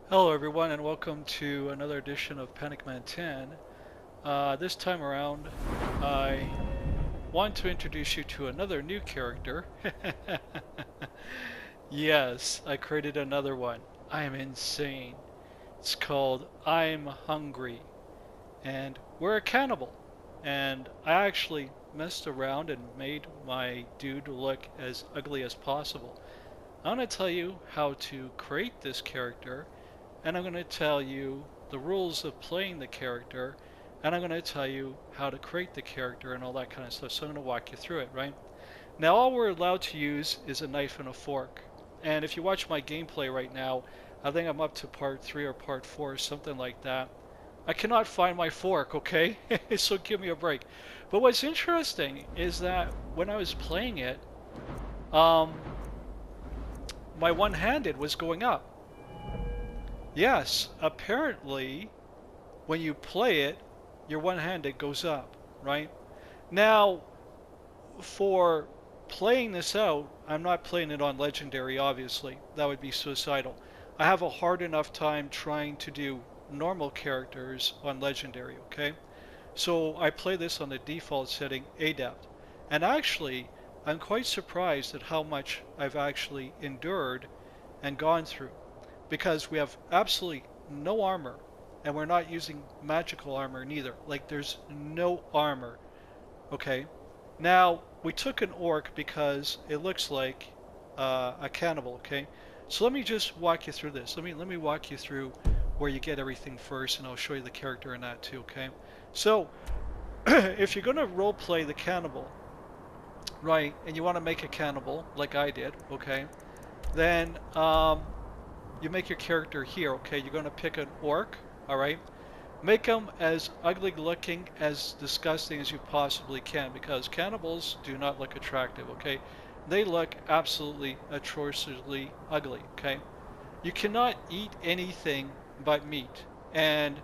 Hello everyone and welcome to another edition of Panic Man 10. This time around, I want to introduce you to another new character. Yes, I created another one. I am insane. It's called I'm Hungry, and we're a cannibal. And I actually messed around and made my dude look as ugly as possible. I'm going to tell you how to create this character, and I'm going to tell you the rules of playing the character, and I'm going to tell you how to create the character and all that kind of stuff. So I'm going to walk you through it, right? Now, all we're allowed to use is a knife and a fork. And if you watch my gameplay right now, I think I'm up to part 3 or part 4, something like that. I cannot find my fork, okay? So give me a break. But what's interesting is that when I was playing it, um, my one-handed was going up. Yes, apparently when you play it, your one-handed goes up, right? Now, for playing this out, I'm not playing it on Legendary, obviously. That would be suicidal. I have a hard enough time trying to do normal characters on Legendary, okay? So I play this on the default setting, Adept. And actually, I'm quite surprised at how much I've actually endured and gone through, because we have absolutely no armor, and we're not using magical armor neither. Like, there's no armor. Okay. Now, we took an orc because it looks like a cannibal. Okay. So let me just walk you through this. Let me walk you through where you get everything first, and I'll show you the character in that too. Okay. So if you're going to role play the cannibal, right, and you want to make a cannibal like I did, okay, then you make your character here, okay? You're going to pick an orc, all right? Make them as ugly looking, as disgusting as you possibly can, because cannibals do not look attractive, okay? They look absolutely atrociously ugly, okay? You cannot eat anything but meat, and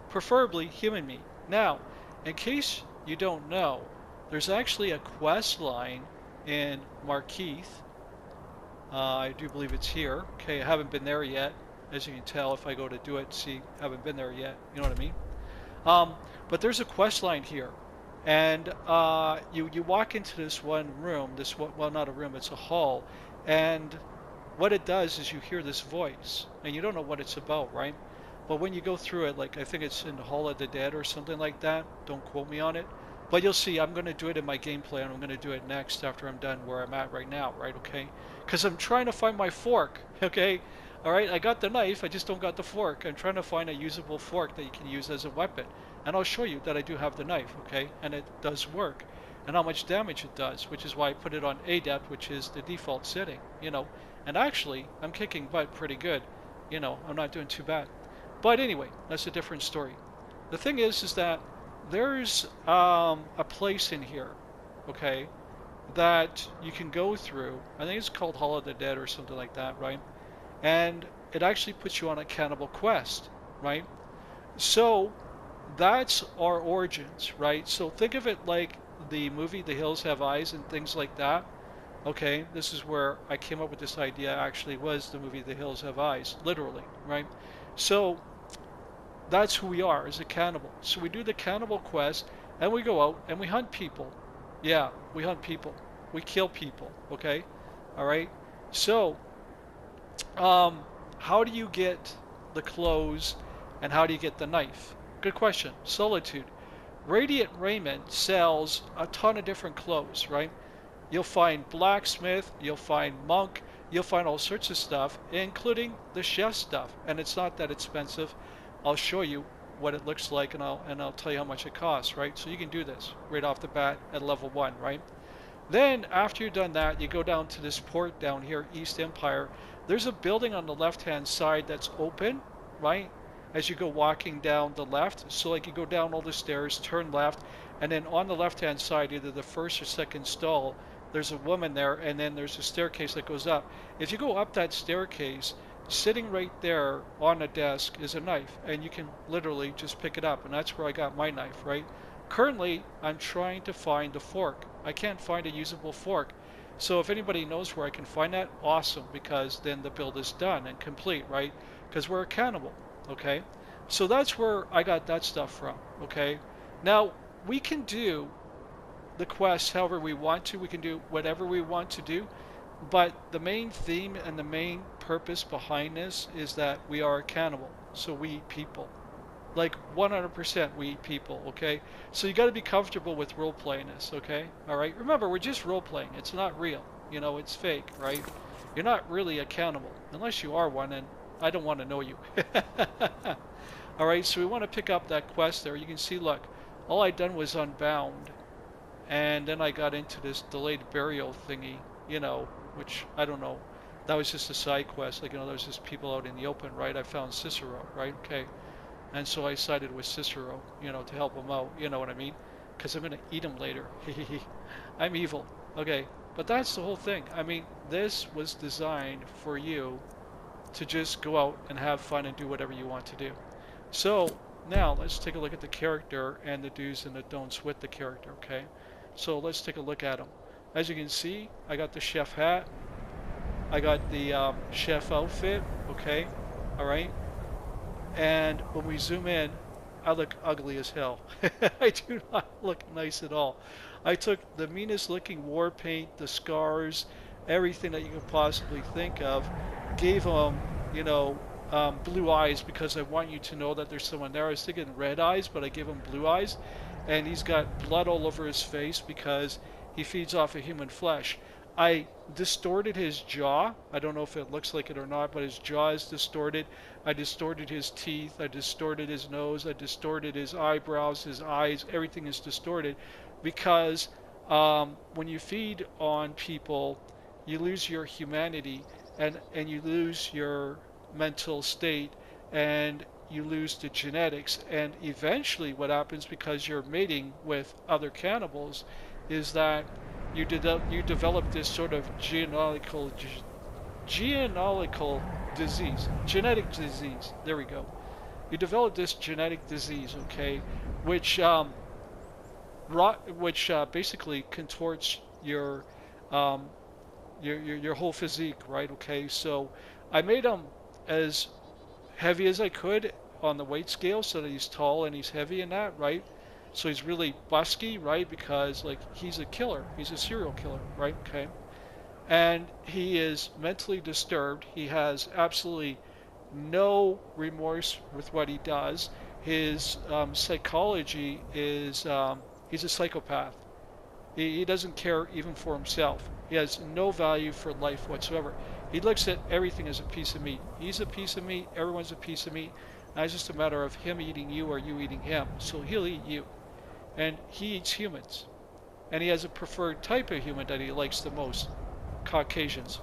preferably human meat. Now, in case you don't know, there's actually a quest line in Markeith. I do believe it's here. Okay, I haven't been there yet. As you can tell, if I go to do it, see, haven't been there yet. You know what I mean? Um, but there's a quest line here, and you walk into this one room. Well, not a room, it's a hall, and what it does is you hear this voice, and you don't know what it's about, right? But when you go through it, like I think it's in the Hall of the Dead or something like that. Don't quote me on it. But you'll see, I'm going to do it in my gameplay, and I'm going to do it next after I'm done where I'm at right now, right? Okay? Because I'm trying to find my fork, okay? All right, I got the knife, I just don't got the fork. I'm trying to find a usable fork that you can use as a weapon. And I'll show you that I do have the knife, okay? And it does work. And how much damage it does, which is why I put it on Adept, which is the default setting, you know. And actually, I'm kicking butt pretty good. You know, I'm not doing too bad. But anyway, that's a different story. The thing is that there's a place in here, okay, that you can go through. I think it's called Hall of the Dead or something like that, right? And it actually puts you on a cannibal quest, right? So that's our origins, right? So think of it like the movie The Hills Have Eyes and things like that. Okay, this is where I came up with this idea actually was the movie The Hills Have Eyes, literally, right? So that's who we are as a cannibal. So we do the cannibal quest and we go out and we hunt people. Yeah, we hunt people. We kill people, okay? All right? So, how do you get the clothes and how do you get the knife? Good question. Solitude. Radiant Raiment sells a ton of different clothes, right? You'll find blacksmith, you'll find monk, you'll find all sorts of stuff, including the chef stuff. And it's not that expensive. I'll show you what it looks like, and I'll tell you how much it costs, right? So you can do this right off the bat at level 1, right? Then after you've done that, you go down to this port down here, East Empire. There's a building on the left-hand side that's open, right? As you go walking down the left. So like you go down all the stairs, turn left, and then on the left-hand side, either the first or second stall, there's a woman there, and then there's a staircase that goes up. If you go up that staircase, sitting right there on a desk is a knife, and you can literally just pick it up, and that's where I got my knife, right? Currently, I'm trying to find the fork. I can't find a usable fork. So if anybody knows where I can find that, awesome, because then the build is done and complete, right? Because we're a cannibal, okay? So that's where I got that stuff from, okay? Now, we can do the quest however we want to. We can do whatever we want to do. But the main theme and the main purpose behind this is that we are a cannibal. So we eat people. Like 100% we eat people, okay? So you got to be comfortable with role playing this, okay? All right. Remember, we're just role playing. It's not real. You know, it's fake, right? You're not really a cannibal unless you are one, and I don't want to know you. All right. So we want to pick up that quest there. You can see, look, all I done was unbound, and then I got into this delayed burial thingy, you know, which I don't know. That was just a side quest. Like, you know, there's just people out in the open, right? I found Cicero, right? Okay. And so I sided with Cicero, you know, to help him out, you know what I mean? Because I'm going to eat him later. I'm evil. Okay, but that's the whole thing. I mean, this was designed for you to just go out and have fun and do whatever you want to do. So now let's take a look at the character and the do's and the don'ts with the character, okay? So let's take a look at him. As you can see, I got the chef hat. I got the chef outfit, okay? All right. And when we zoom in, I look ugly as hell. I do not look nice at all. I took the meanest looking war paint, the scars, everything that you could possibly think of, gave him, you know, blue eyes because I want you to know that there's someone there. I was thinking red eyes, but I gave him blue eyes. And he's got blood all over his face because he feeds off of human flesh. I distorted his jaw. I don't know if it looks like it or not, but his jaw is distorted. I distorted his teeth. I distorted his nose. I distorted his eyebrows, his eyes. Everything is distorted because when you feed on people, you lose your humanity and you lose your mental state and you lose the genetics. And eventually what happens because you're mating with other cannibals is that you develop this sort of genealogical disease, genetic disease. There we go. You develop this genetic disease, okay, which basically contorts your whole physique, right? Okay, so I made him as heavy as I could on the weight scale so that he's tall and he's heavy in that, right? So he's really busky, right? Because like he's a killer, he's a serial killer, right? Okay, and he is mentally disturbed. He has absolutely no remorse with what he does. His psychology is he's a psychopath. He doesn't care even for himself. He has no value for life whatsoever. He looks at everything as a piece of meat. He's a piece of meat. Everyone's a piece of meat. Now it's just a matter of him eating you or you eating him. So he'll eat you. And he eats humans. And he has a preferred type of human that he likes the most. Caucasians.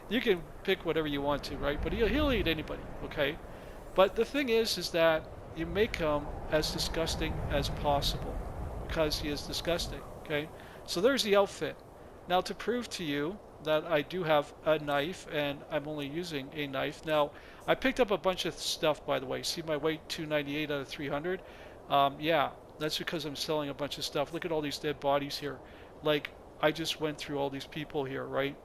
You can pick whatever you want to, right? But he'll eat anybody, okay? But the thing is that you make him as disgusting as possible. Because he is disgusting, okay? So there's the outfit. Now to prove to you that I do have a knife and I'm only using a knife. Now, I picked up a bunch of stuff, by the way. See my weight, 298 out of 300? Yeah. That's because I'm selling a bunch of stuff. Look at all these dead bodies here. Like, I just went through all these people here, right?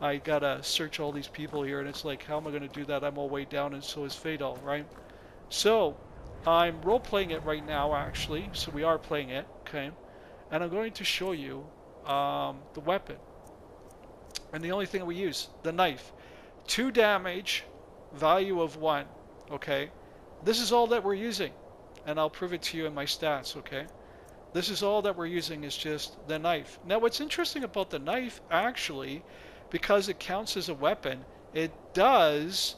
I gotta search all these people here, and it's like, how am I gonna do that? I'm all way down, and so is Fadal, right? So, I'm role-playing it right now, actually. So we are playing it, okay? And I'm going to show you the weapon. And the only thing that we use, the knife. 2 damage, value of 1, okay? This is all that we're using. And I'll prove it to you in my stats, okay? This is all that we're using is just the knife. Now, what's interesting about the knife, actually, because it counts as a weapon, it does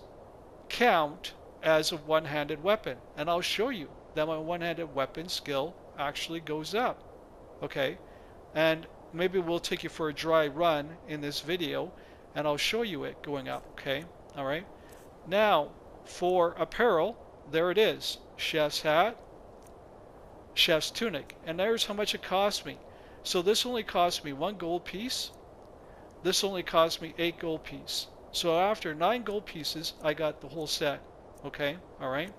count as a one-handed weapon. And I'll show you that my one-handed weapon skill actually goes up, okay? And maybe we'll take you for a dry run in this video, and I'll show you it going up, okay? All right? Now, for apparel, there it is. Chef's hat, chef's tunic. And there's how much it cost me. So this only cost me 1 gold piece. This only cost me 8 gold piece. So after 9 gold pieces, I got the whole set. Okay? Alright?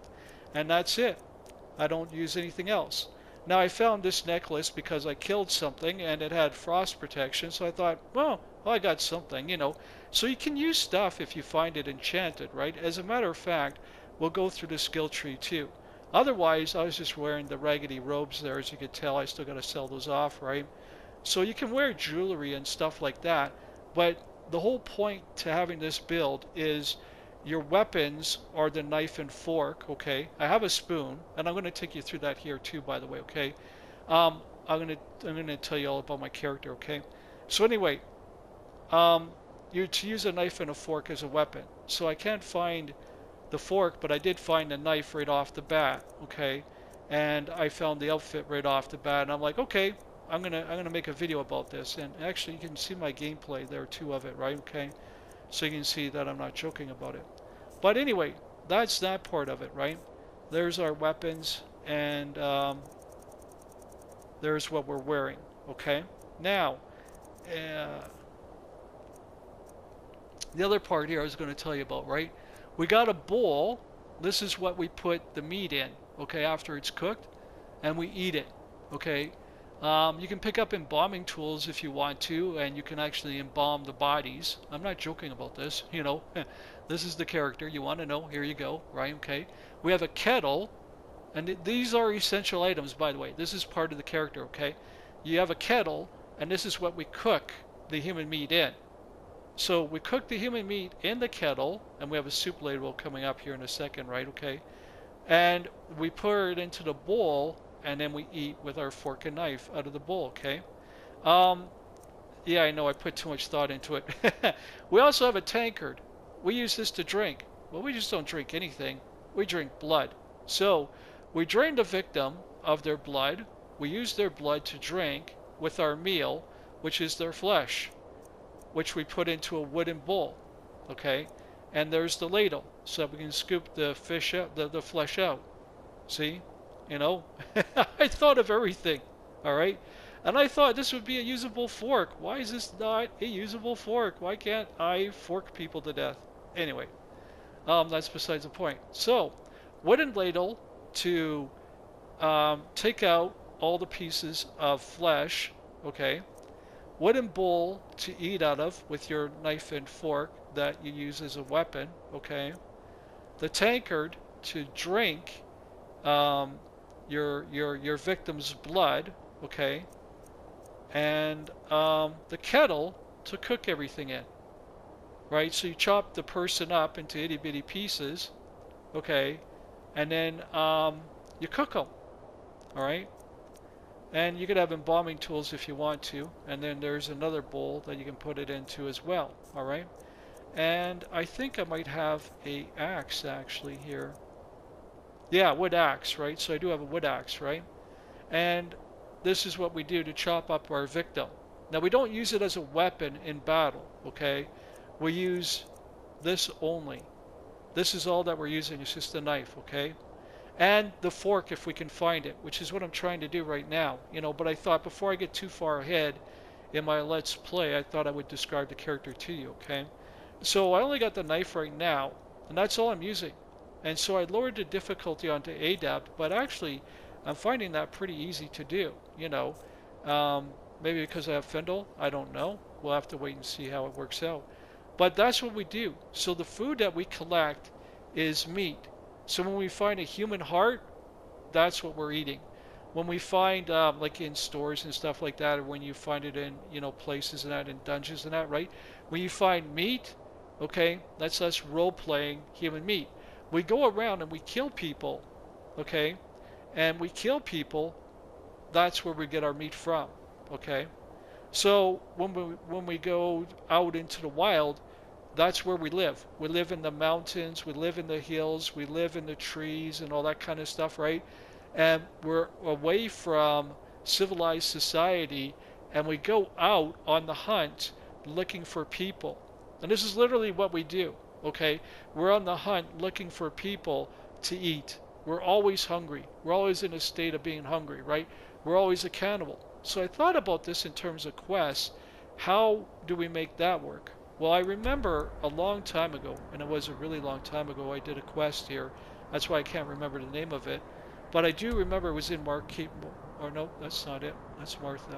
And that's it. I don't use anything else. Now I found this necklace because I killed something and it had frost protection, so I thought, well, I got something, you know. So you can use stuff if you find it enchanted, right? As a matter of fact, we'll go through the skill tree too. Otherwise, I was just wearing the raggedy robes there. As you could tell, I still got to sell those off, right? So you can wear jewelry and stuff like that, but the whole point to having this build is your weapons are the knife and fork, okay? I have a spoon, and I'm going to take you through that here too, by the way, okay? Um, I'm gonna tell you all about my character, okay? So anyway, you're to use a knife and a fork as a weapon. So I can't find the fork, but I did find a knife right off the bat, okay? And I found the outfit right off the bat, and I'm like, okay, I'm gonna make a video about this. And actually, you can see my gameplay there too of it, right? Okay, so you can see that I'm not joking about it. But anyway, that's that part of it, right? There's our weapons, and there's what we're wearing, okay? Now, uh, the other part here I was going to tell you about, right? We got a bowl. This is what we put the meat in, okay, after it's cooked, and we eat it, okay? You can pick up embalming tools if you want to, and you can actually embalm the bodies. I'm not joking about this, you know. This is the character. You want to know? Here you go, right? Okay. We have a kettle, and these are essential items, by the way. This is part of the character, okay? You have a kettle, and this is what we cook the human meat in. So we cook the human meat in the kettle, and we have a soup ladle coming up here in a second, right? Okay. And we pour it into the bowl, and then we eat with our fork and knife out of the bowl, okay? Um, yeah, I know I put too much thought into it. We also have a tankard. We use this to drink. Well, we just don't drink anything. We drink blood. So we drain the victim of their blood. We use their blood to drink with our meal, which is their flesh, which we put into a wooden bowl, okay? And there's the ladle, so that we can scoop the fish out, the flesh out. See? You know, I thought of everything, all right? And I thought this would be a usable fork. Why is this not a usable fork? Why can't I fork people to death? Anyway, that's besides the point. So, wooden ladle to take out all the pieces of flesh, okay? Wooden bowl to eat out of with your knife and fork that you use as a weapon, okay? The tankard to drink your victim's blood, okay? And the kettle to cook everything in, right? So you chop the person up into itty bitty pieces, okay? And then you cook them, all right? And you could have embalming tools if you want to, and then there's another bowl that you can put it into as well, all right? And I think I might have a axe actually here. Yeah, wood axe, right? So I do have a wood axe, right? And this is what we do to chop up our victim. Now we don't use it as a weapon in battle, okay? We use this only. This is all that we're using, it's just a knife, okay? And the fork if we can find it, which is what I'm trying to do right now, you know, but I thought before I get too far ahead in my Let's Play, I thought I would describe the character to you, okay? So I only got the knife right now, and that's all I'm using. And so I lowered the difficulty onto adept, but actually I'm finding that pretty easy to do, you know. Maybe because I have Findle, I don't know. We'll have to wait and see how it works out. But that's what we do. So the food that we collect is meat. So when we find a human heart, that's what we're eating. When we find, like in stores and stuff like that, or when you find it in, you know, places and that, in dungeons and that, right? When you find meat, okay, that's us role-playing human meat. We go around and we kill people, okay? And we kill people, that's where we get our meat from, okay? So when we go out into the wild, that's where we live. We live in the mountains, we live in the hills, we live in the trees and all that kind of stuff, right? And we're away from civilized society, and we go out on the hunt looking for people. And this is literally what we do, okay? We're on the hunt looking for people to eat. We're always hungry. We're always in a state of being hungry, right? We're always a cannibal. So I thought about this in terms of quests. How do we make that work? Well, I remember a long time ago, and it was a really long time ago, I did a quest here. That's why I can't remember the name of it. But I do remember it was in Or no, that's not it. That's Martha.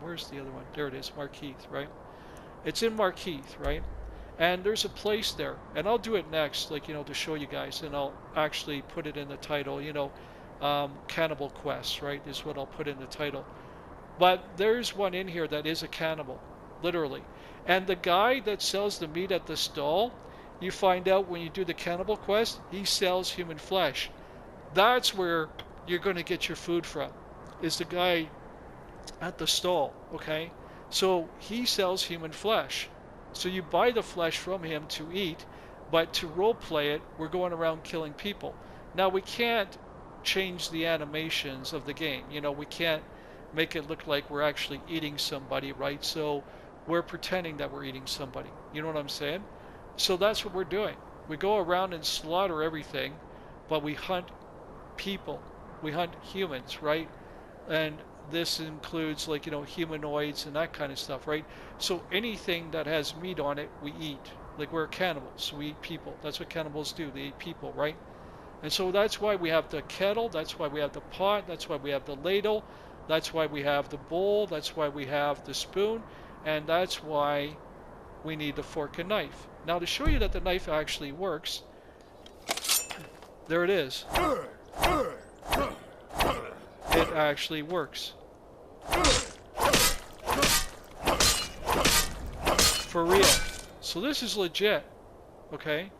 Where's the other one? There it is, Markeith, right? It's in Markeith, right? And there's a place there, and I'll do it next, like, to show you guys, and I'll actually put it in the title, Cannibal Quest, right, is what I'll put in the title. But there's one in here that is a cannibal, literally. And the guy that sells the meat at the stall, you find out when you do the Cannibal Quest, he sells human flesh. That's where you're going to get your food from, is the guy at the stall, okay? So he sells human flesh. So you buy the flesh from him to eat, but to role play it, we're going around killing people. Now we can't change the animations of the game. We can't make it look like we're actually eating somebody, right? So we're pretending that we're eating somebody. You know what I'm saying? So that's what we're doing. We go around and slaughter everything, but we hunt people. We hunt humans, right? And this includes, like, humanoids and that kind of stuff, right? So anything that has meat on it, we eat. Like, we're cannibals, so we eat people. That's what cannibals do. They eat people, right? And so that's why we have the kettle, that's why we have the pot, that's why we have the ladle, that's why we have the bowl, that's why we have the spoon, and that's why we need the fork and knife. Now, to show you that the knife actually works, there it is. It actually works. For real. So this is legit, okay?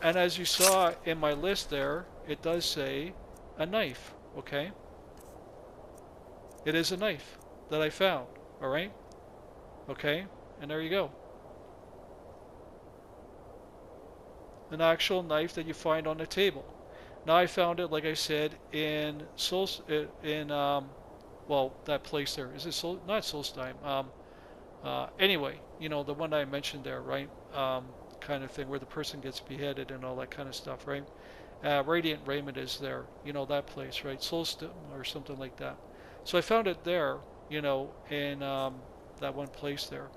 And as you saw in my list there, it does say a knife, okay? It is a knife that I found, alright? Okay, and there you go. An actual knife that you find on the table. Now I found it, like I said, in well, that place there. Is it not Solstheim? Anyway, the one I mentioned there, right? Kind of thing where the person gets beheaded and all that kind of stuff, right? Radiant Raiment is there, that place, right? Solstheim or something like that. So I found it there, in that one place there.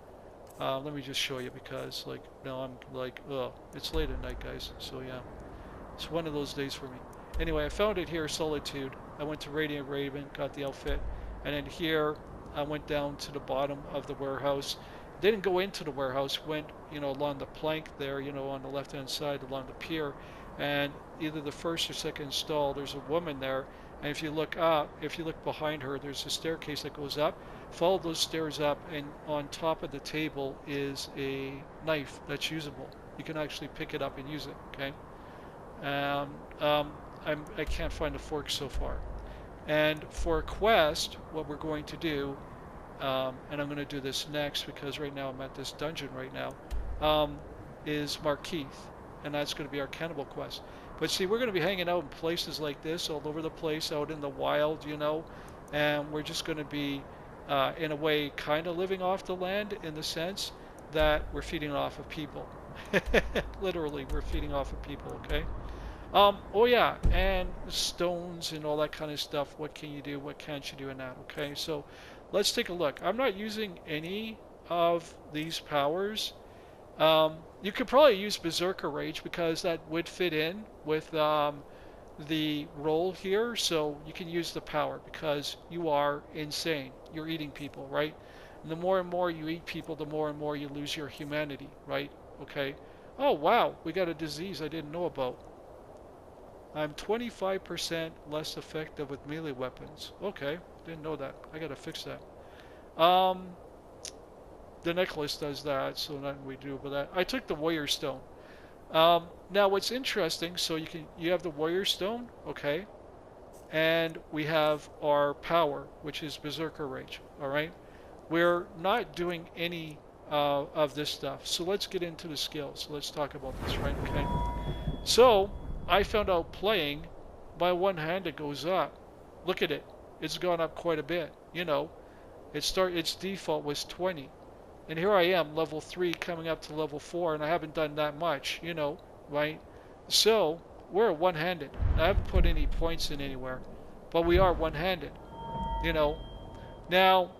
Let me just show you because, like, now I'm like, ugh, it's late at night, guys. So yeah, it's one of those days for me. Anyway, I found it here, Solitude. I went to Radiant Raven, got the outfit, and then here I went down to the bottom of the warehouse. Didn't go into the warehouse, went, along the plank there, on the left-hand side along the pier, and either the first or second stall, there's a woman there, and if you look up, if you look behind her, there's a staircase that goes up. Follow those stairs up, and on top of the table is a knife that's usable. You can actually pick it up and use it, okay? And I can't find a fork so far. And for a quest, what we're going to do, and I'm going to do this next because right now I'm at this dungeon right now, is Markeith, and that's going to be our cannibal quest. But see, we're going to be hanging out in places like this all over the place, out in the wild, and we're just going to be, in a way, kind of living off the land in the sense that we're feeding off of people. Literally, we're feeding off of people, okay? Oh yeah, and stones and all that kind of stuff. What can you do? What can't you do in that? Okay, so let's take a look. I'm not using any of these powers. You could probably use Berserker Rage because that would fit in with the role here. So you can use the power because you are insane. You're eating people, right? And the more and more you eat people, the more and more you lose your humanity, right? Okay. Oh wow, we got a disease I didn't know about. I'm 25% less effective with melee weapons. Okay, didn't know that. I gotta fix that. The necklace does that, so nothing we do about that. I took the Warrior Stone. Now what's interesting, so you have the Warrior Stone, okay, and we have our power, which is Berserker Rage. All right, we're not doing any of this stuff. So let's get into the skills. Let's talk about this, right? Okay. So I found out playing, my one hand it goes up. Look at it. It's gone up quite a bit. Its default was 20. And here I am, level 3, coming up to level 4, and I haven't done that much, right? So, we're one-handed. I haven't put any points in anywhere, but we are one-handed, Now,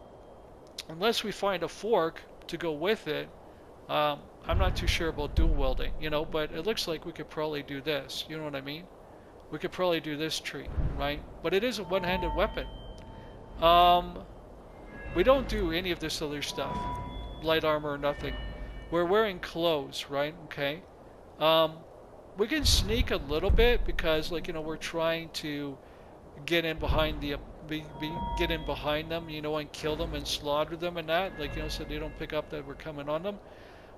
unless we find a fork to go with it, I'm not too sure about dual wielding, but it looks like we could probably do this, you know what I mean? We could probably do this tree, right? But it is a one-handed weapon, Um, we don't do any of this other stuff. Light armor or nothing. We're wearing clothes, right? Okay. Um, we can sneak a little bit because, like, we're trying to get in behind get in behind them, and kill them and slaughter them and that, like, so they don't pick up that we're coming on them.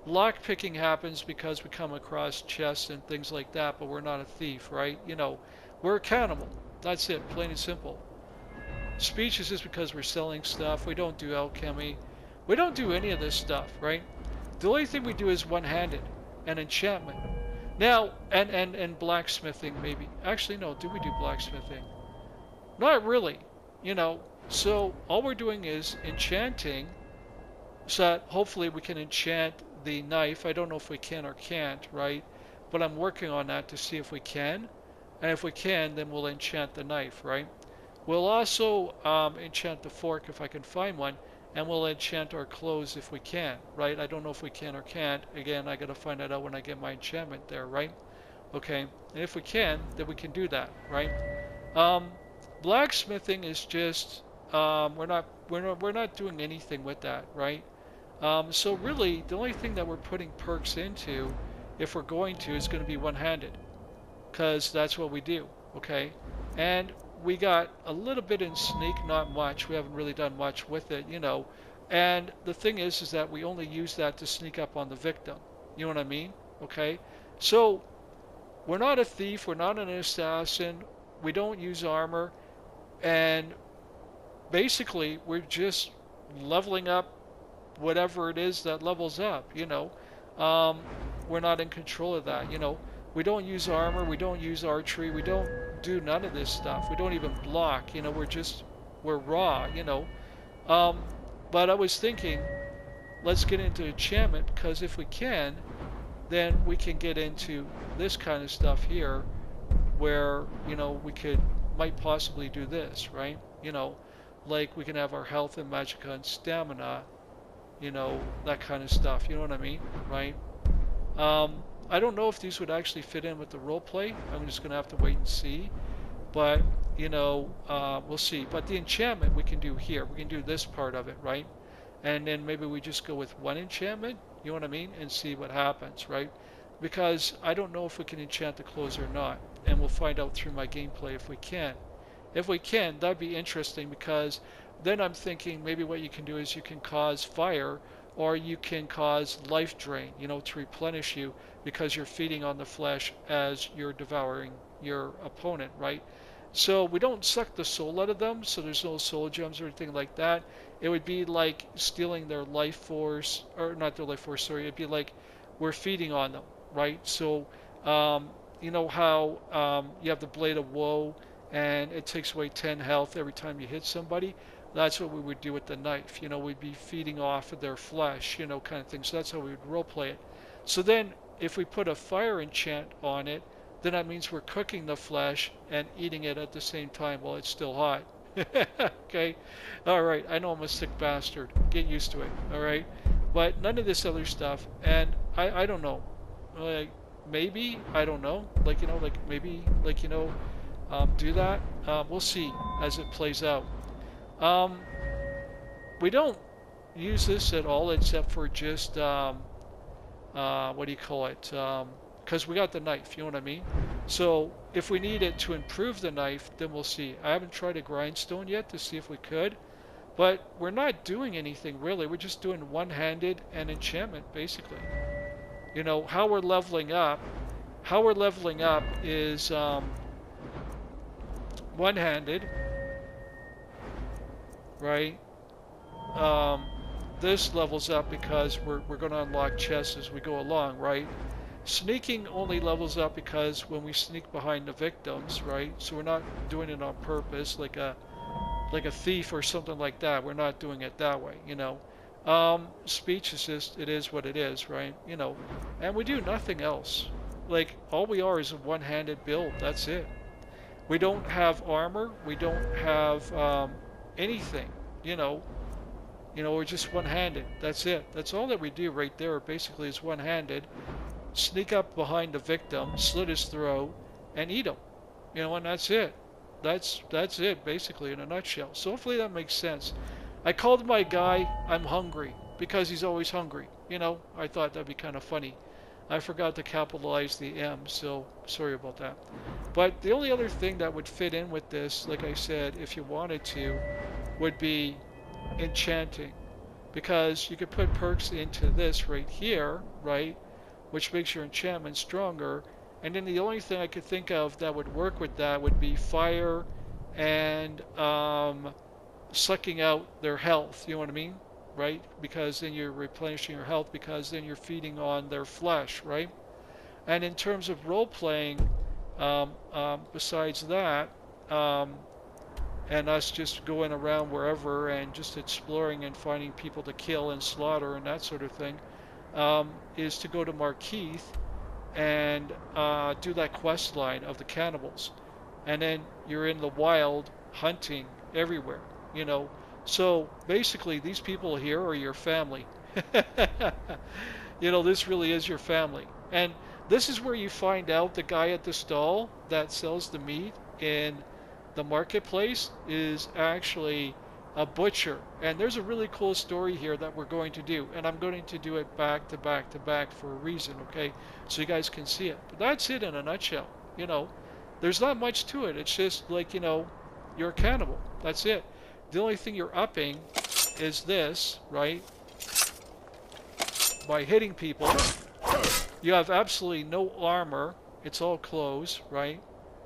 Lock picking happens because we come across chests and things like that, but we're not a thief, right? We're a cannibal. That's it, plain and simple. Speech is just because we're selling stuff. We don't do alchemy. We don't do any of this stuff, right? The only thing we do is one-handed and enchantment. Now, and blacksmithing maybe. Actually, no, do we do blacksmithing? Not really, So all we're doing is enchanting, so that hopefully we can enchant the knife. I don't know if we can or can't, right? But I'm working on that to see if we can. And if we can, then we'll enchant the knife, right? We'll also enchant the fork if I can find one, and we'll enchant our clothes if we can, right? I don't know if we can or can't. Again, I gotta find that out when I get my enchantment there, right? Okay, and if we can, then we can do that, right? Um, Blacksmithing is just we're not doing anything with that, right? So really, the only thing that we're putting perks into, if we're going to, is going to be one-handed, because that's what we do, okay? And we got a little bit in sneak, not much. We haven't really done much with it, And the thing is that we only use that to sneak up on the victim. You know what I mean? Okay? So we're not a thief. We're not an assassin. We don't use armor. And basically, we're just leveling up whatever it is that levels up. We're not in control of that. We don't use armor. We don't use archery. We don't do none of this stuff. We don't even block. We're raw. Um, but I was thinking, let's get into enchantment, because if we can, then we can get into this kind of stuff here, where we might possibly do this, right? Like we can have our health and magicka and stamina, that kind of stuff. You know what I mean, right? I don't know if these would actually fit in with the roleplay. I'm just gonna have to wait and see. But we'll see. But the enchantment we can do here. We can do this part of it, right? And then maybe we just go with one enchantment. You know what I mean? And see what happens, right? Because I don't know if we can enchant the clothes or not, and we'll find out through my gameplay if we can. If we can, that'd be interesting, because then I'm thinking maybe what you can do is you can cause fire, or you can cause life drain, to replenish you, because you're feeding on the flesh as you're devouring your opponent, right? So we don't suck the soul out of them, so there's no soul gems or anything like that. It would be like stealing their life force, or not their life force, sorry, it'd be like we're feeding on them, right? So, you know how you have the Blade of Woe, and it takes away 10 health every time you hit somebody? That's what we would do with the knife. We'd be feeding off of their flesh, kind of thing. So that's how we would roleplay it. So then, if we put a fire enchant on it, then that means we're cooking the flesh and eating it at the same time while it's still hot. Okay? Alright, I know I'm a sick bastard. Get used to it, alright? But none of this other stuff, and I don't know. Like, maybe, I don't know. Maybe, do that. We'll see as it plays out. We don't use this at all, except for just, what do you call it? Because we got the knife, you know what I mean? So if we need it to improve the knife, then we'll see. I haven't tried a grindstone yet to see if we could, but we're not doing anything really. We're just doing one-handed and enchantment, basically. How we're leveling up. How we're leveling up is one-handed, right? This levels up because we're going to unlock chests as we go along, right? Sneaking only levels up because when we sneak behind the victims, right? So we're not doing it on purpose, like a thief or something like that. We're not doing it that way, Speech is just, it is what it is, right? And we do nothing else. Like, all we are is a one-handed build. That's it. We don't have armor. We don't have anything, we're just one-handed. That's it. That's all that we do right there, basically, is one-handed. Sneak up behind the victim, slit his throat, and eat him. And that's it. that's it basically in a nutshell. So hopefully that makes sense. I called my guy I'm hungry because he's always hungry. You know, I thought that'd be kind of funny. I forgot to capitalize the M, so sorry about that. But the only other thing that would fit in with this, like I said, if you wanted to, would be enchanting. Because you could put perks into this right here, right? Which makes your enchantment stronger. And then the only thing I could think of that would work with that would be fire and sucking out their health. You know what I mean? Right? Because then you're replenishing your health because then you're feeding on their flesh, right? And in terms of role playing, besides that, um, and us just going around wherever and just exploring and finding people to kill and slaughter and that sort of thing, is to go to Markeith and do that quest line of the cannibals. And then you're in the wild hunting everywhere, you know. So basically, these people here are your family. You know, this really is your family. And this is where you find out the guy at the stall that sells the meat in the marketplace is actually a butcher. And there's a really cool story here that we're going to do. And I'm going to do it back to back to back for a reason, okay? So you guys can see it. But that's it in a nutshell. You know, there's not much to it. It's just like, you know, you're a cannibal. That's it. The only thing you're upping is this, right? By hitting people. You have absolutely no armor. It's all clothes, right?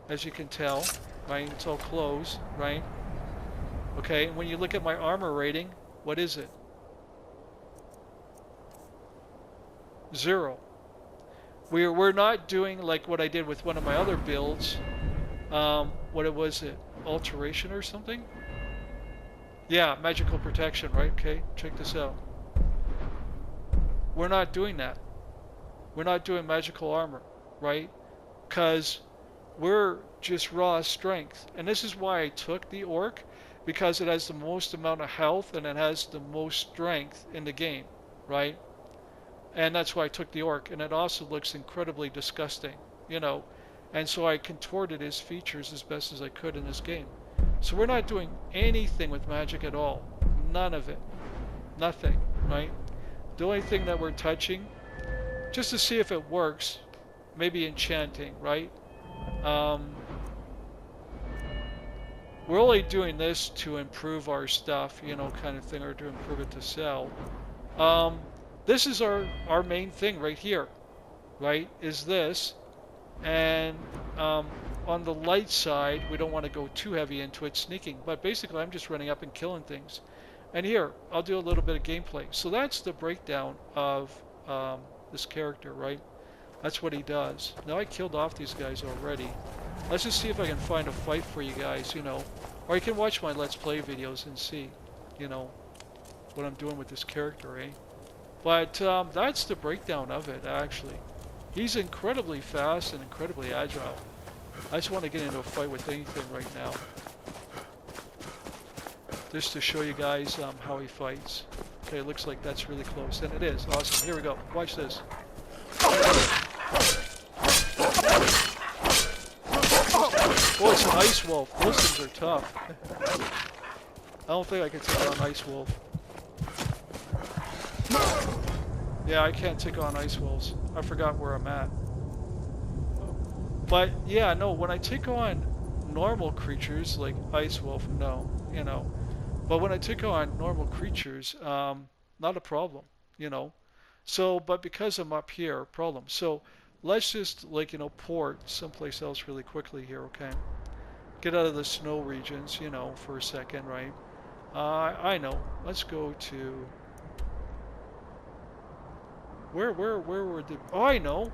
As you can tell, right? It's all clothes, right? Okay, and when you look at my armor rating, what is it? 0. We're not doing like what I did with one of my other builds. What was it? Alteration or something? Yeah, magical protection, right? Okay, check this out. We're not doing that. We're not doing magical armor, right? Because we're just raw strength. And this is why I took the orc, because it has the most amount of health and it has the most strength in the game, right? And that's why I took the orc. And it also looks incredibly disgusting, you know. And so I contorted his features as best as I could in this game. So we're not doing anything with magic at all. None of it. Nothing, right? The only thing that we're touching, just to see if it works, maybe enchanting, right? We're only doing this to improve our stuff, you know, kind of thing, or to improve it to sell. This is our main thing right here, right? Is this. And on the light side, we don't want to go too heavy into it, sneaking. But basically, I'm just running up and killing things. And here, I'll do a little bit of gameplay. So that's the breakdown of this character, right? That's what he does. Now I killed off these guys already. Let's just see if I can find a fight for you guys, you know. Or you can watch my Let's Play videos and see, you know, what I'm doing with this character, eh? But that's the breakdown of it, actually. He's incredibly fast and incredibly agile. I just want to get into a fight with anything right now. Just to show you guys how he fights. Okay, it looks like that's really close. And it is. Awesome. Here we go. Watch this. Oh, it's an ice wolf. Those things are tough. I don't think I can take on ice wolf. Yeah, I can't take on ice wolves. I forgot where I'm at. But yeah, no, when I take on normal creatures like ice wolf, no, you know. But when I take on normal creatures, not a problem, you know. So, but because I'm up here, problem. So let's just, like, you know, port someplace else really quickly here, okay? Get out of the snow regions, you know, for a second, right? I know. Let's go to... Where were the... Oh, I know.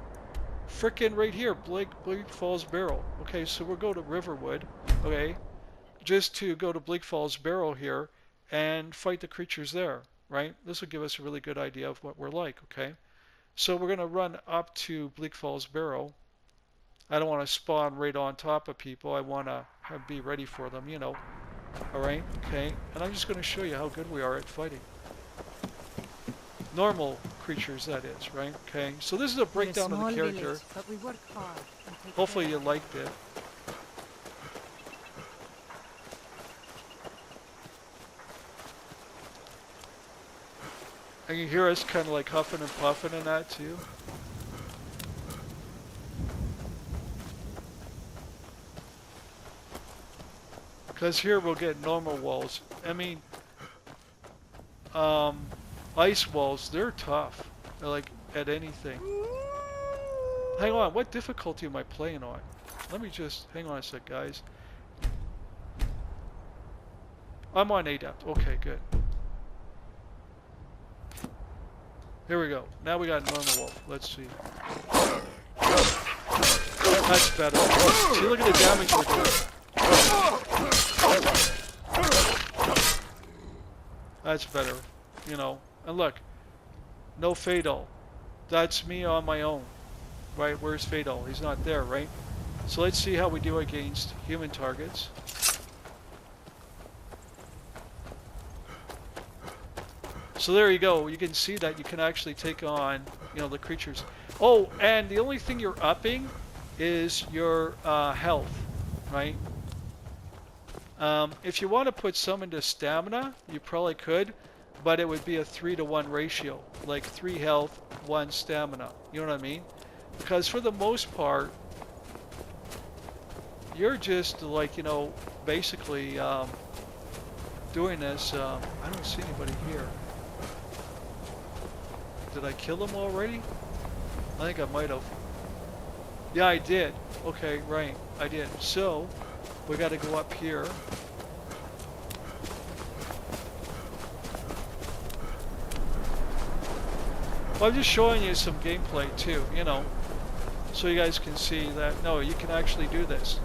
Frickin' right here, Blake Falls Barrow. Okay, so we'll go to Riverwood, okay? Just to go to Bleak Falls Barrow here and fight the creatures there, right? This will give us a really good idea of what we're like, okay? So we're going to run up to Bleak Falls Barrow. I don't want to spawn right on top of people. I want to be ready for them, you know. Alright, okay? And I'm just going to show you how good we are at fighting. Normal creatures, that is, right? Okay, so this is a breakdown of the character. Village, but we work hard and take Hopefully care. you liked it. And you hear us kind of like huffing and puffing and that too. Because here we'll get normal walls. I mean, ice walls, they're tough. They're like at anything. Hang on, what difficulty am I playing on? Let me just, hang on a sec, guys. I'm on Adept. Okay, good. Here we go. Now we got normal wolf. Let's see. That's better. See, look at the damage we're doing. That's better. You know. And look. No Fatal. That's me on my own. Right? Where's Fatal? He's not there, right? So let's see how we do against human targets. So there you go. You can see that you can actually take on, you know, the creatures. Oh, and the only thing you're upping is your health, right? If you want to put some into stamina, you probably could, but it would be a 3-to-1 ratio, like 3 health, 1 stamina. You know what I mean? Because for the most part, you're just like, you know, basically doing this. I don't see anybody here. Did I kill him already? I think I might have. Yeah, I did. Okay, right. I did. So, we got to go up here. Well, I'm just showing you some gameplay too, you know, so you guys can see that, no, you can actually do this.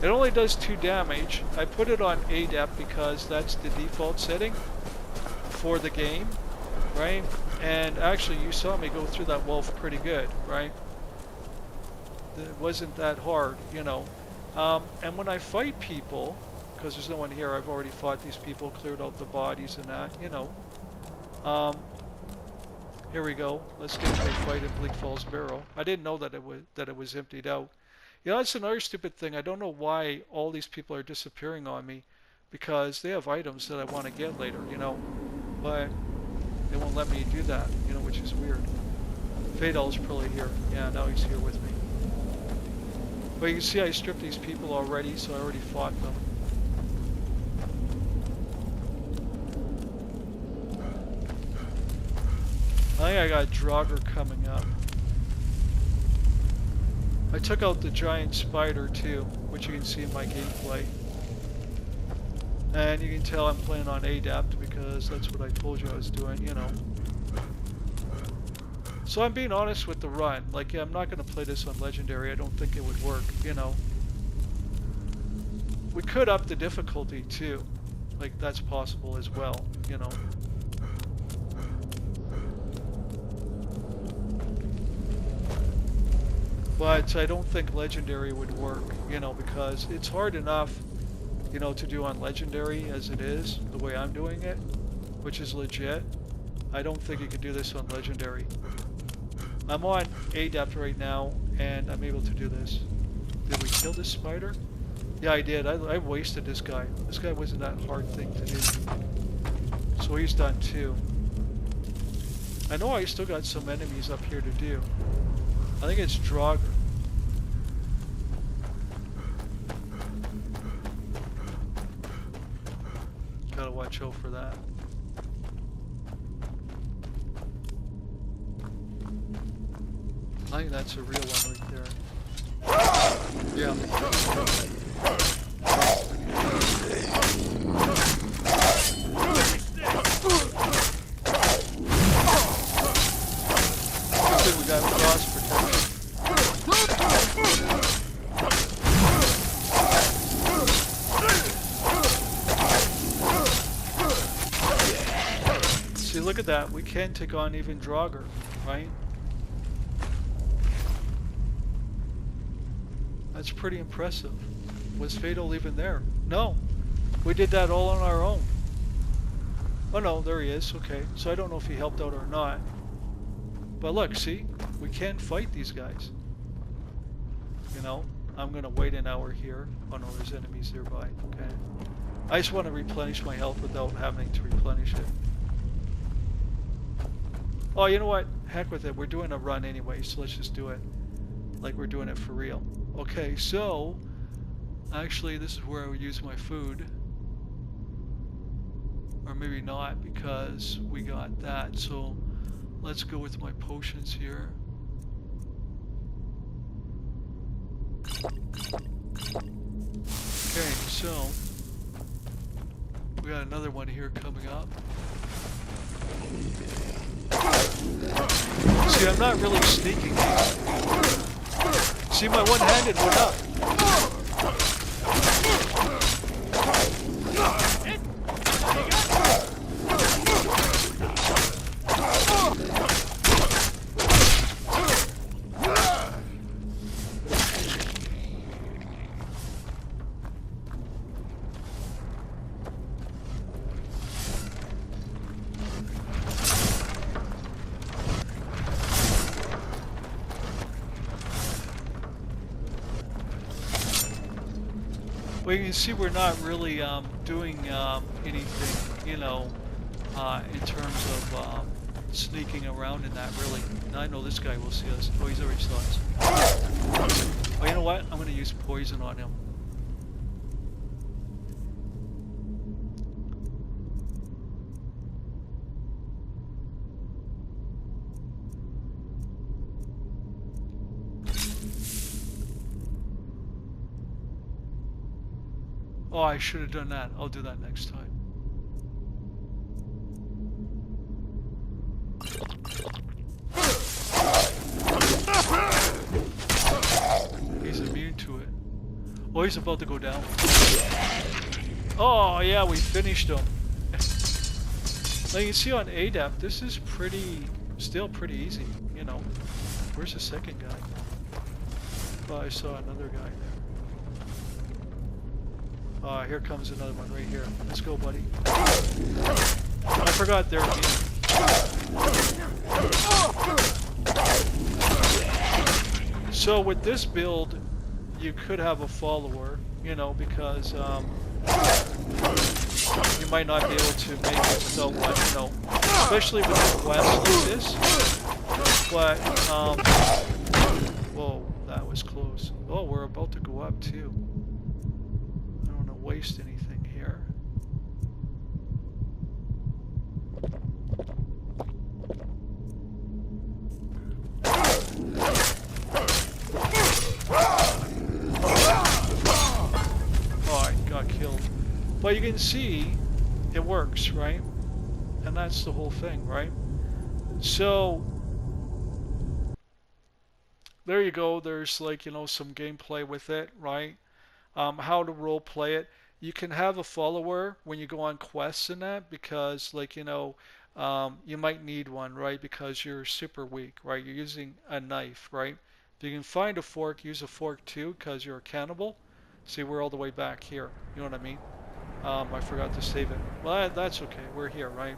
It only does 2 damage. I put it on Adept because that's the default setting for the game, right? And actually, you saw me go through that wolf pretty good, right? It wasn't that hard, you know. And when I fight people, because there's no one here, I've already fought these people, cleared out the bodies and that, you know. Here we go. Let's get into a fight in Bleak Falls Barrow. I didn't know that it was emptied out. You know, that's another stupid thing. I don't know why all these people are disappearing on me, because they have items that I want to get later, you know. But they won't let me do that, you know, which is weird. Fatal's probably here. Yeah, now he's here with me. But you can see I stripped these people already, so I already fought them. I think I got Draugr coming up. I took out the giant spider too, which you can see in my gameplay. And you can tell I'm playing on Adept because that's what I told you I was doing, you know. So I'm being honest with the run. Like, yeah, I'm not going to play this on Legendary. I don't think it would work, you know. We could up the difficulty too. Like, that's possible as well, you know. But I don't think Legendary would work, you know, because it's hard enough, you know, to do on Legendary as it is, the way I'm doing it, which is legit. I don't think you could do this on Legendary. I'm on Adept right now, and I'm able to do this. Did we kill this spider? Yeah, I did. I wasted this guy. This guy wasn't that hard thing to do. So he's done too. I know I still got some enemies up here to do. I think it's Draugr. Gotta watch out for that. I think that's a real one right there. Yeah. I think we got frost protection. See, look at that. We can take on even Draugr, right? That's pretty impressive. Was Fatal even there? No. We did that all on our own. Oh no, there he is. Okay. So I don't know if he helped out or not. But look, see? We can fight these guys. You know? I'm gonna wait an hour here. Oh no, there's enemies nearby. Okay. I just want to replenish my health without having to replenish it. Oh, you know what? Heck with it. We're doing a run anyway, so let's just do it like we're doing it for real. Okay, so actually this is where I would use my food. Or maybe not because we got that. So let's go with my potions here. Okay, so we got another one here coming up. See, I'm not really sneaking these. See, my one-handed went up. Well, you can see we're not really doing anything, you know, in terms of sneaking around in that, really. Now, I know this guy will see us. Oh, he's already saw us. Oh, you know what? I'm going to use poison on him. Oh, I should have done that. I'll do that next time. He's immune to it. Oh, he's about to go down. Oh, yeah, we finished him. Now, you can see on ADAP, this is still pretty easy, you know. Where's the second guy? Oh, I saw another guy there. Here comes another one right here. Let's go, buddy. I forgot there again. So with this build, you could have a follower, you know, because you might not be able to make it without one, you know, especially with a quest like this. But, whoa, that was close. Oh, we're about to go up too. Waste anything here. Oh, I got killed. But you can see it works, right? And that's the whole thing, right? So there you go. There's, like, you know, some gameplay with it, right? How to role play it. You can have a follower when you go on quests and that, because, like, you know, you might need one, right? Because you're super weak, right? You're using a knife, right? If you can find a fork, use a fork too, because you're a cannibal. See, we're all the way back here. You know what I mean? I forgot to save it. Well, that's okay. We're here, right?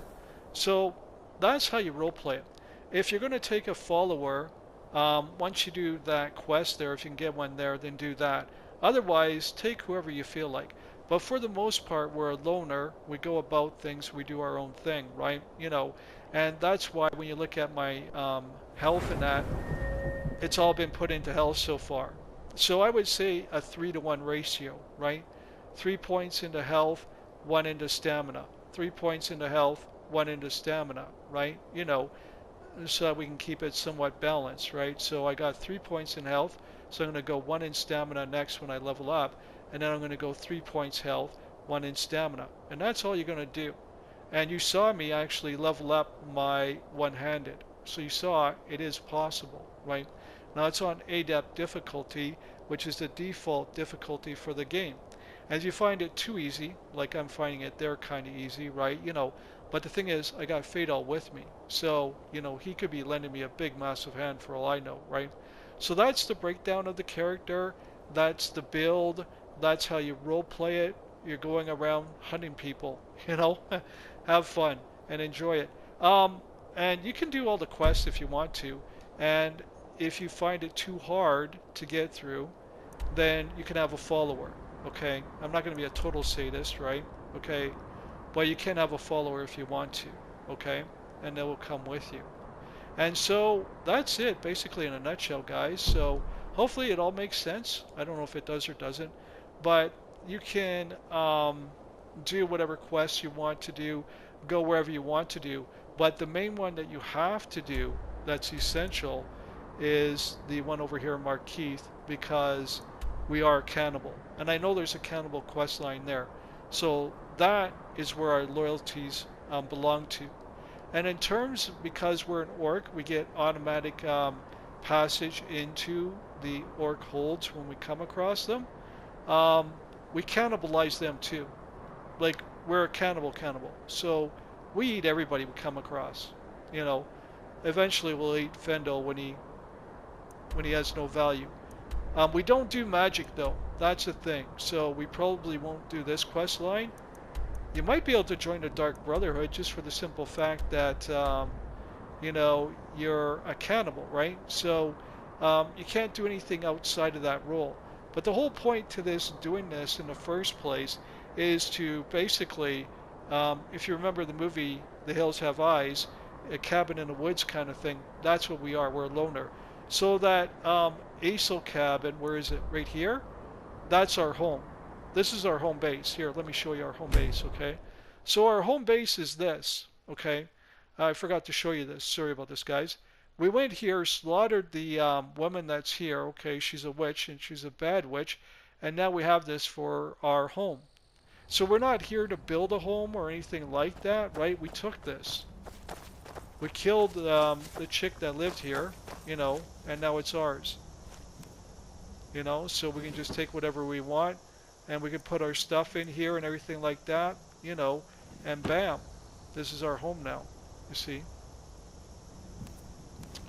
So that's how you role play it. If you're going to take a follower, once you do that quest there, if you can get one there, then do that. Otherwise, take whoever you feel like. But for the most part, we're a loner. We go about things. We do our own thing, right? You know, and that's why when you look at my health and that, it's all been put into health so far. So I would say a 3-to-1 ratio, right? 3 points into health, 1 into stamina. 3 points into health, 1 into stamina, right? You know, so that we can keep it somewhat balanced, right? So I got 3 points in health. So I'm going to go 1 in stamina next when I level up, and then I'm going to go 3 points health, 1 in stamina. And that's all you're going to do. And you saw me actually level up my one-handed. So you saw it is possible, right? Now it's on adept difficulty, which is the default difficulty for the game. As you find it too easy, like I'm finding it there kind of easy, right? You know, but the thing is, I got Fadal with me. So, you know, he could be lending me a big, massive hand for all I know, right? So that's the breakdown of the character. That's the build. That's how you role play it. You're going around hunting people, you know. Have fun and enjoy it. And you can do all the quests if you want to. And if you find it too hard to get through, then you can have a follower. Okay, I'm not going to be a total sadist, right? Okay, but you can have a follower if you want to. Okay, and they will come with you. And so that's it, basically in a nutshell, guys. So hopefully it all makes sense. I don't know if it does or doesn't, but you can do whatever quests you want to do, go wherever you want to do. But the main one that you have to do, that's essential, is the one over here, Mark Keith, because we are cannibal. And I know there's a cannibal quest line there. So that is where our loyalties belong to. And in terms, because we're an orc, we get automatic passage into the orc holds when we come across them. Um, we cannibalize them too. Like, we're a cannibal. So we eat everybody we come across. You know, eventually we'll eat Fendel when he has no value. We don't do magic though. That's the thing. So we probably won't do this quest line. You might be able to join the Dark Brotherhood just for the simple fact that you know, you're a cannibal, right? So you can't do anything outside of that role. But the whole point to this, doing this in the first place, is to basically, if you remember the movie The Hills Have Eyes, a cabin in the woods kind of thing, that's what we are. We're a loner. So that Acel cabin, where is it? Right here? That's our home. This is our home base. Here, let me show you our home base, okay? So our home base is this, okay? I forgot to show you this. Sorry about this, guys. We went here, slaughtered the woman that's here. Okay, she's a witch, and she's a bad witch. And now we have this for our home. So we're not here to build a home or anything like that, right? We took this. We killed the chick that lived here, you know, and now it's ours. You know, so we can just take whatever we want, and we can put our stuff in here and everything like that, you know, and bam, this is our home now, you see.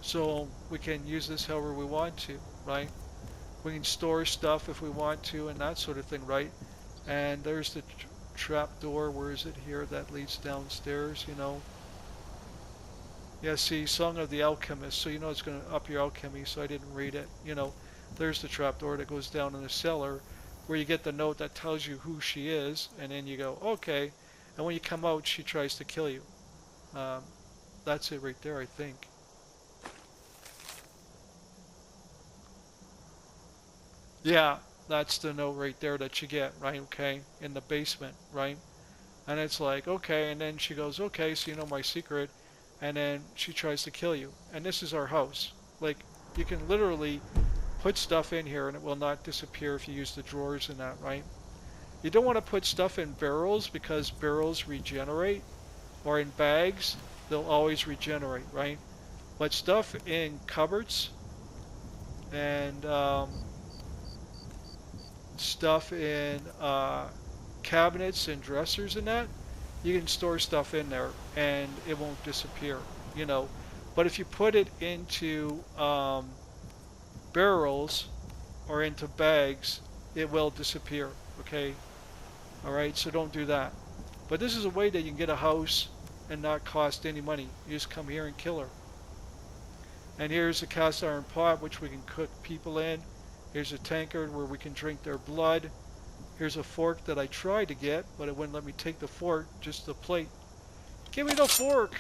So we can use this however we want to, right? We can store stuff if we want to and that sort of thing, right? And there's the trap door. Where is it here? That leads downstairs, you know. Yeah, see, Song of the Alchemist. So you know it's going to up your alchemy, so I didn't read it. You know, there's the trap door that goes down in the cellar where you get the note that tells you who she is, and then you go, okay. And when you come out, she tries to kill you. That's it right there, I think. Yeah, that's the note right there that you get, right? Okay, in the basement, right? And it's like, okay, and then she goes, okay, so you know my secret, and then she tries to kill you. And this is our house. Like, you can literally put stuff in here and it will not disappear if you use the drawers and that, right? You don't want to put stuff in barrels because barrels regenerate, or in bags, they'll always regenerate, right? But stuff in cupboards and stuff in cabinets and dressers and that, you can store stuff in there and it won't disappear, you know. But if you put it into barrels or into bags, it will disappear, okay? Alright, so don't do that. But this is a way that you can get a house and not cost any money. You just come here and kill her. And here's a cast iron pot which we can cook people in. Here's a tankard where we can drink their blood. Here's a fork that I tried to get, but it wouldn't let me take the fork, just the plate. Give me the fork!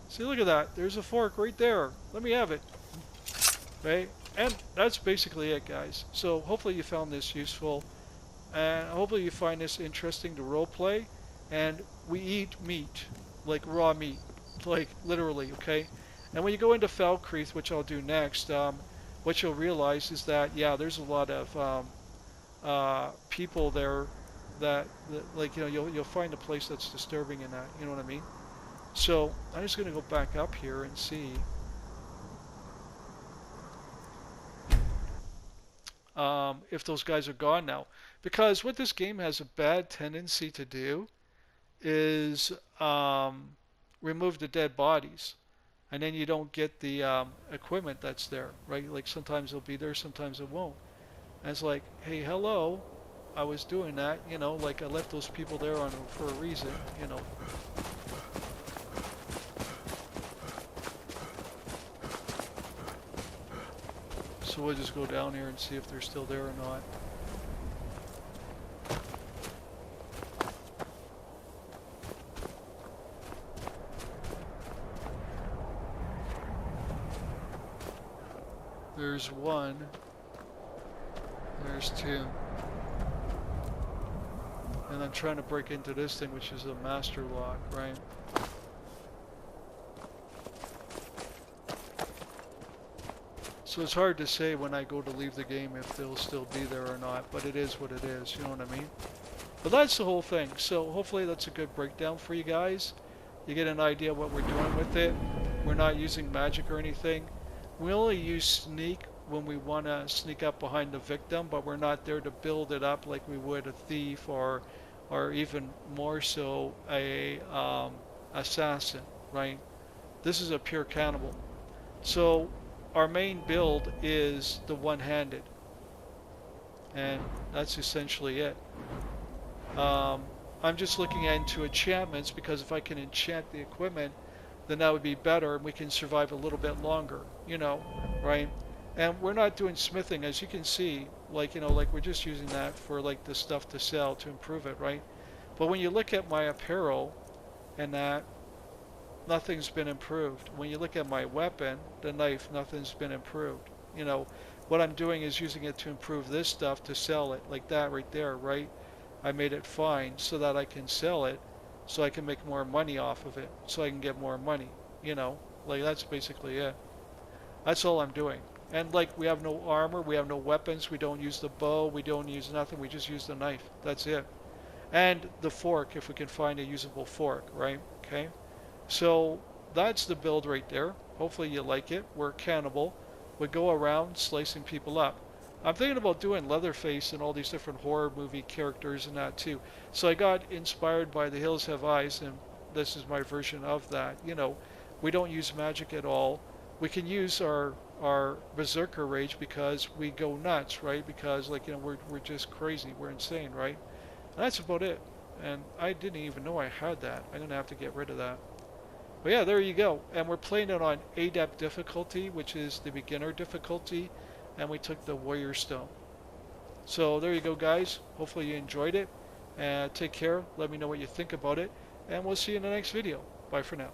See, look at that. There's a fork right there. Let me have it. Right? And that's basically it, guys. So hopefully you found this useful. And hopefully you find this interesting to roleplay. And we eat meat. Like raw meat. Like, literally, okay? And when you go into Falkreath, which I'll do next, what you'll realize is that, yeah, there's a lot of people there that like, you know, you'll find a place that's disturbing in that, you know what I mean? So I'm just going to go back up here and see if those guys are gone now. Because what this game has a bad tendency to do is remove the dead bodies. And then you don't get the equipment that's there, right? Like sometimes it'll be there, sometimes it won't. And it's like, hey, hello, I was doing that, you know, like I left those people there for a reason, you know. So we'll just go down here and see if they're still there or not. There's one. There's two. And I'm trying to break into this thing, which is a master lock, right? So it's hard to say when I go to leave the game if they'll still be there or not, but it is what it is, you know what I mean? But that's the whole thing. So hopefully that's a good breakdown for you guys. You get an idea what we're doing with it. We're not using magic or anything. We only use sneak when we want to sneak up behind the victim, but we're not there to build it up like we would a thief or even more so a assassin, right? This is a pure cannibal. So our main build is the one-handed, and that's essentially it. I'm just looking into enchantments because if I can enchant the equipment, then that would be better and we can survive a little bit longer, you know, right? And we're not doing smithing, as you can see, like, you know, like we're just using that for like the stuff to sell to improve it, right? But when you look at my apparel and that, nothing's been improved. When you look at my weapon, the knife, nothing's been improved. You know, what I'm doing is using it to improve this stuff to sell it, like that right there, right? I made it fine so that I can sell it, so I can make more money off of it, so I can get more money, you know? Like, that's basically it. That's all I'm doing. And like, we have no armor, we have no weapons, we don't use the bow, we don't use nothing, we just use the knife. That's it. And the fork, if we can find a usable fork, right? Okay? So that's the build right there. Hopefully you like it. We're cannibal. We go around slicing people up. I'm thinking about doing Leatherface and all these different horror movie characters and that too. So I got inspired by The Hills Have Eyes, and this is my version of that. You know, we don't use magic at all. We can use our berserker rage because we go nuts, right? Because, like, you know, we're just crazy. We're insane, right? And that's about it. And I didn't even know I had that. I'm gonna have to get rid of that. But yeah, there you go. And we're playing it on Adept difficulty, which is the beginner difficulty, and we took the Warrior Stone. So there you go, guys. Hopefully you enjoyed it. And take care. Let me know what you think about it. And we'll see you in the next video. Bye for now.